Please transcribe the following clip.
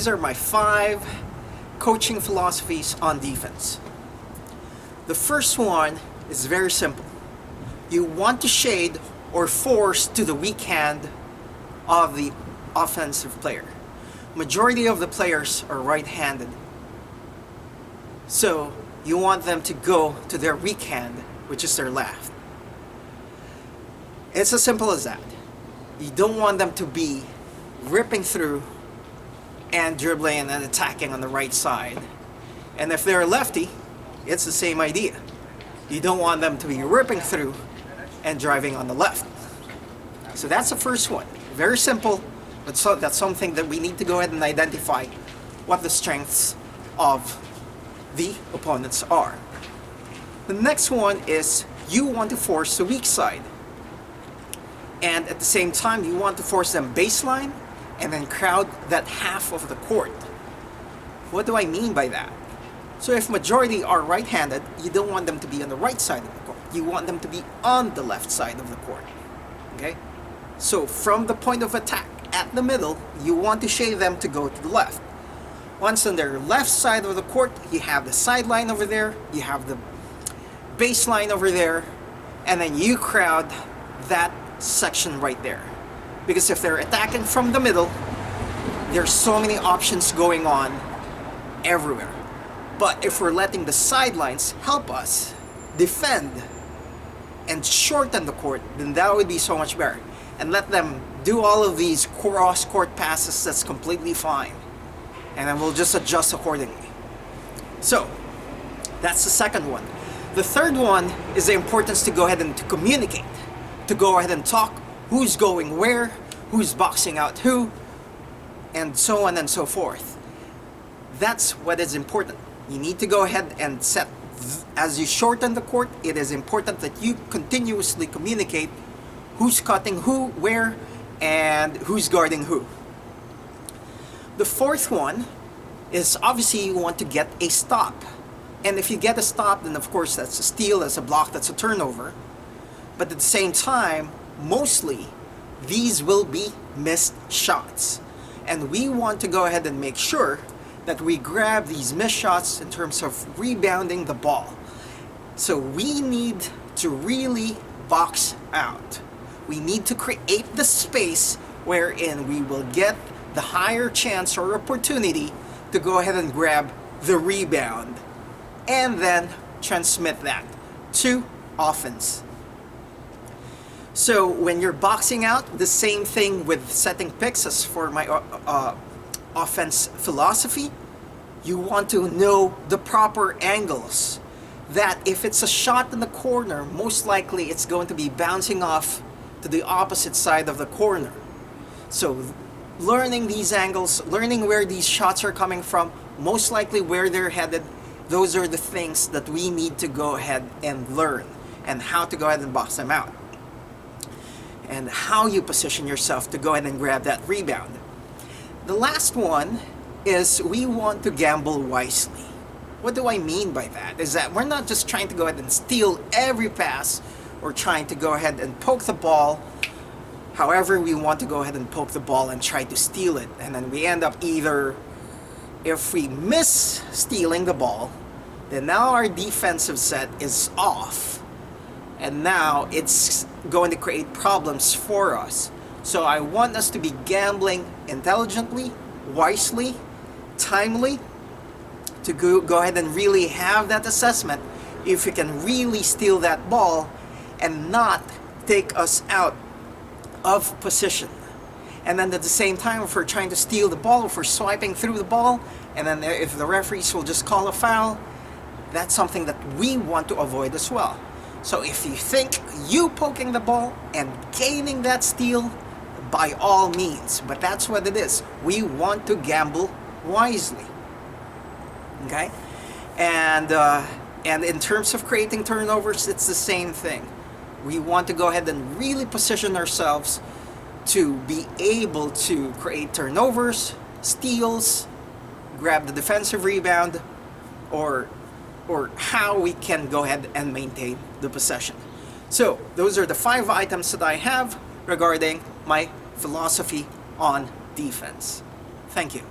these are my 5 coaching philosophies on defense. The first one is very simple. You want to shade or force to the weak hand of the offensive player. Majority of the players are right-handed. So you want them to go to their weak hand, which is their left. It's as simple as that. You don't want them to be ripping through and dribbling and attacking on the right side. And if they're a lefty, it's the same idea. You don't want them to be ripping through and driving on the left. So that's the first one. Very simple, but that's something that we need to go ahead and identify what the strengths of the opponents are. The next one is you want to force the weak side. And at the same time, you want to force them baseline and then crowd that half of the court. What do I mean by that? So if majority are right-handed, you don't want them to be on the right side of the court. You want them to be on the left side of the court. Okay? So from the point of attack at the middle, you want to shade them to go to the left. Once on their left side of the court, you have the sideline over there, you have the baseline over there, and then you crowd that section right there. Because if they're attacking from the middle, there's so many options going on everywhere. But if we're letting the sidelines help us defend and shorten the court, then that would be so much better. And let them do all of these cross-court passes, that's completely fine. And then we'll just adjust accordingly. So, that's the second one. The third one is the importance to go ahead and to communicate. To go ahead and talk who's going where, who's boxing out who, and so on and so forth. That's what is important. You need to go ahead and set, as you shorten the court, it is important that you continuously communicate who's cutting who, where, and who's guarding who. The fourth one is obviously you want to get a stop. And if you get a stop, then of course that's a steal, that's a block, that's a turnover. But at the same time, mostly these will be missed shots. And we want to go ahead and make sure that we grab these missed shots in terms of rebounding the ball. So we need to really box out. We need to create the space wherein we will get the higher chance or opportunity to go ahead and grab the rebound and then transmit that to offense. So when you're boxing out, the same thing with setting picks as for my offense philosophy, you want to know the proper angles. That if it's a shot in the corner, most likely it's going to be bouncing off to the opposite side of the corner. So learning these angles, learning where these shots are coming from, most likely where they're headed, those are the things that we need to go ahead and learn, and how to go ahead and box them out. And how you position yourself to go ahead and grab that rebound. The last one is we want to gamble wisely. What do I mean by that? Is that we're not just trying to go ahead and steal every pass or trying to go ahead and poke the ball however we want to go ahead and poke the ball and try to steal it. And then we end up either, if we miss stealing the ball, then now our defensive set is off. And now it's going to create problems for us. So I want us to be gambling intelligently, wisely, timely, to go ahead and really have that assessment if we can really steal that ball and not take us out of position. And then at the same time, if we're trying to steal the ball, if we're swiping through the ball, and then if the referees will just call a foul, that's something that we want to avoid as well. So if you think you poking the ball and gaining that steal, by all means, but that's what it is. We want to gamble wisely. Okay? And in terms of creating turnovers, it's the same thing. We want to go ahead and really position ourselves to be able to create turnovers, steals, grab the defensive rebound, or how we can go ahead and maintain the possession. So those are the 5 items that I have regarding my philosophy on defense. Thank you.